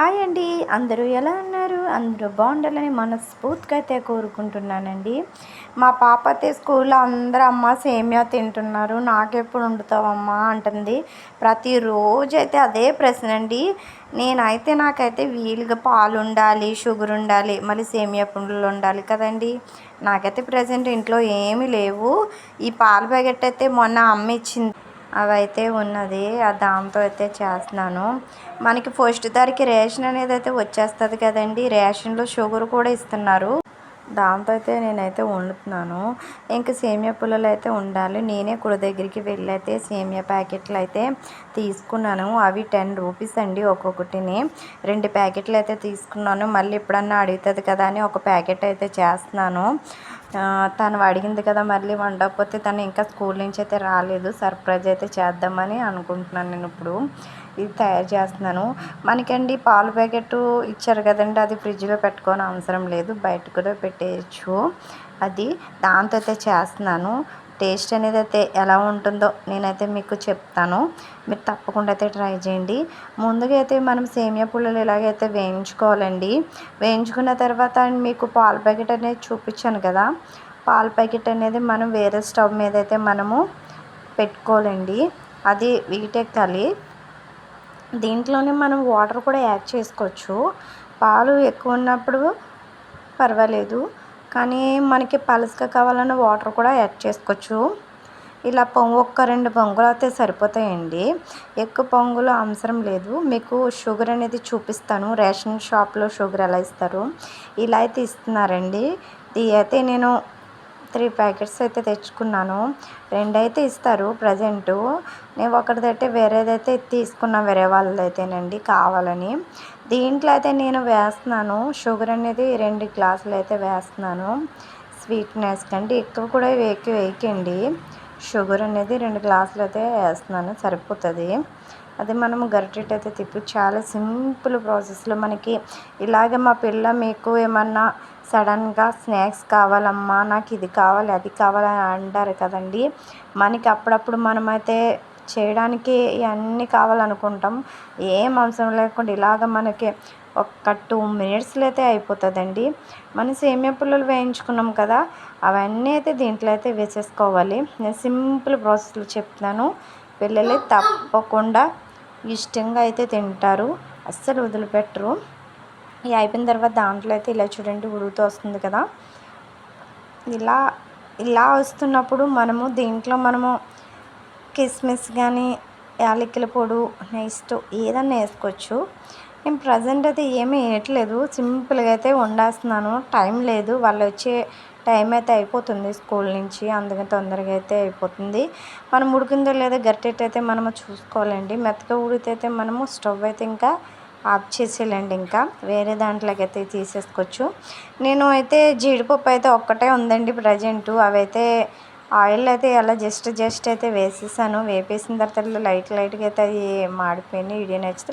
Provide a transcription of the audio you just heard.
Hi అండి. అందరూ ఎలా ఉన్నారు? అందరూ బాగుండాలని మనస్ఫూర్తిగా అయితే కోరుకుంటున్నానండి. మా పాప అయితే స్కూల్లో అందరూ అమ్మ సేమియా తింటున్నారు, నాకెప్పుడు వండుతావమ్మా అంటుంది. ప్రతిరోజు అయితే అదే ప్రశ్న అండి. నాకైతే వీలుగా పాలు ఉండాలి, షుగర్ ఉండాలి, మళ్ళీ సేమియా పుండ్లు ఉండాలి కదండి. నాకైతే ప్రజెంట్ ఇంట్లో ఏమీ లేవు. ఈ పాల ప్యాకెట్ అయితే మొన్న అమ్మ ఇచ్చింది, అవైతే ఉన్నది. దాంతో అయితే చేస్తున్నాను. మనకి ఫస్ట్ తారీఖు రేషన్ అనేది అయితే వచ్చేస్తుంది కదండి. రేషన్లో షుగర్ కూడా ఇస్తున్నారు. దాంతో అయితే నేనైతే వండుతున్నాను. ఇంకా సేమియా పుల్లలు అయితే ఉండాలి. నేనే కుల దగ్గరికి వెళ్ళి అయితే సేమియా ప్యాకెట్లు అయితే తీసుకున్నాను. అవి 10 రూపీస్ అండి ఒక్కొక్కటిని. 2 ప్యాకెట్లు అయితే తీసుకున్నాను. మళ్ళీ ఎప్పుడన్నా అడుగుతుంది కదా అని ఒక ప్యాకెట్ అయితే చేస్తున్నాను. తను అడిగింది కదా, మళ్ళీ వండకపోతే తను ఇంకా స్కూల్ నుంచి అయితే రాలేదు. సర్ప్రైజ్ అయితే చేద్దామని అనుకుంటున్నాను. నేను ఇప్పుడు ఇది తయారు చేస్తున్నాను. మనకండి పాలు ప్యాకెట్ ఇచ్చారు కదండి, అది ఫ్రిడ్జ్లో పెట్టుకోని అవసరం లేదు, బయట కూడా పెట్టేయచ్చు. అది దాంతో అయితే చేస్తున్నాను. టేస్ట్ అనేది అయితే ఎలా ఉంటుందో నేనైతే మీకు చెప్తాను. మీరు తప్పకుండా అయితే ట్రై చేయండి. ముందుగా అయితే మనం సేమియా పుల్లలు ఇలాగైతే వేయించుకోవాలండి. వేయించుకున్న తర్వాత మీకు పాల ప్యాకెట్ అనేది చూపించాను కదా, పాల ప్యాకెట్ అనేది మనం వేరే స్టవ్ మీద అయితే మనము పెట్టుకోవాలండి. అది వీటెక్కాలి. దీంట్లోనే మనం వాటర్ కూడా యాడ్ చేసుకోవచ్చు. పాలు ఎక్కువ ఉన్నప్పుడు పర్వాలేదు, కానీ మనకి పలుచగా కావాలన్న వాటర్ కూడా యాడ్ చేసుకోవచ్చు. ఇలా ఒక్క 2 పొంగులు అయితే సరిపోతాయండి. ఎక్కువ పొంగులు అవసరం లేదు. మీకు షుగర్ అనేది చూపిస్తాను. రేషన్ షాప్లో షుగర్ ఎలా ఇస్తారు, ఇలా అయితే ఇస్తున్నారండి. ఇది అయితే నేను 3 ప్యాకెట్స్ అయితే తెచ్చుకున్నాను. 2 అయితే ఇస్తారు ప్రజెంటు. నేను ఒకటిదైతే వేరేదైతే తీసుకున్నా, వేరే వాళ్ళదైతేనండి కావాలని. దీంట్లో అయితే నేను వేస్తున్నాను షుగర్ అనేది 2 గ్లాసులు అయితే వేస్తున్నాను. స్వీట్నెస్ కంటే ఎక్కువ కూడా వేయకండి. షుగర్ అనేది 2 గ్లాసులు అయితే వేస్తున్నాను, సరిపోతుంది. అది మనము గరిటెట్ అయితే చాలా సింపుల్ ప్రాసెస్లో మనకి ఇలాగే మా పిల్ల మీకు ఏమన్నా సడన్గా స్నాక్స్ కావాలమ్మా, నాకు ఇది కావాలి అది కావాలని అంటారు కదండి. మనకి అప్పుడప్పుడు మనమైతే చేయడానికి ఇవన్నీ కావాలనుకుంటాం. ఏం అవసరం లేకుండా ఇలాగ మనకి ఒక 2 మినిట్స్లో అయితే అయిపోతుందండి. మనం సేమియా పుల్లలు వేయించుకున్నాం కదా, అవన్నీ అయితే దీంట్లో అయితే వేసేసుకోవాలి. నేను సింపుల్ ప్రాసెస్లో చెప్తున్నాను. పిల్లలు తప్పకుండా ఇష్టంగా అయితే తింటారు, అస్సలు వదిలిపెట్టరు. ఇవి అయిపోయిన తర్వాత దాంట్లో అయితే ఇలా చూడండి ఉడుకుతూ వస్తుంది కదా, ఇలా వస్తున్నప్పుడు దీంట్లో కిస్మిస్ కానీ, యాలకుల పొడి, నెక్స్ట్ ఏదన్నా వేసుకోవచ్చు. నేను ప్రజెంట్ అయితే ఏమీ వేయట్లేదు, సింపుల్గా అయితే వండేస్తున్నాను. టైం లేదు, వాళ్ళు వచ్చే టైం అయితే అయిపోతుంది స్కూల్ నుంచి, అందుకని తొందరగా అయితే అయిపోతుంది. మనం ఉడికిందో లేదో గరిటెట్ అయితే మనము చూసుకోవాలండి. మెత్తగా ఉడికితే మనము స్టవ్ అయితే ఇంకా ఆఫ్ చేసేయాలండి. ఇంకా వేరే దాంట్లోకి అయితే తీసేసుకోవచ్చు. నేను అయితే జీడిపప్పు అయితే ఒక్కటే ఉందండి ప్రజెంటు. అవైతే ఆయిల్ అయితే అలా జస్ట్ అయితే వేసేసాను. వేపేసిన తర్వాత లైట్గా అయితే అవి మాడిపోయినాయి. వీడియో నచ్చితే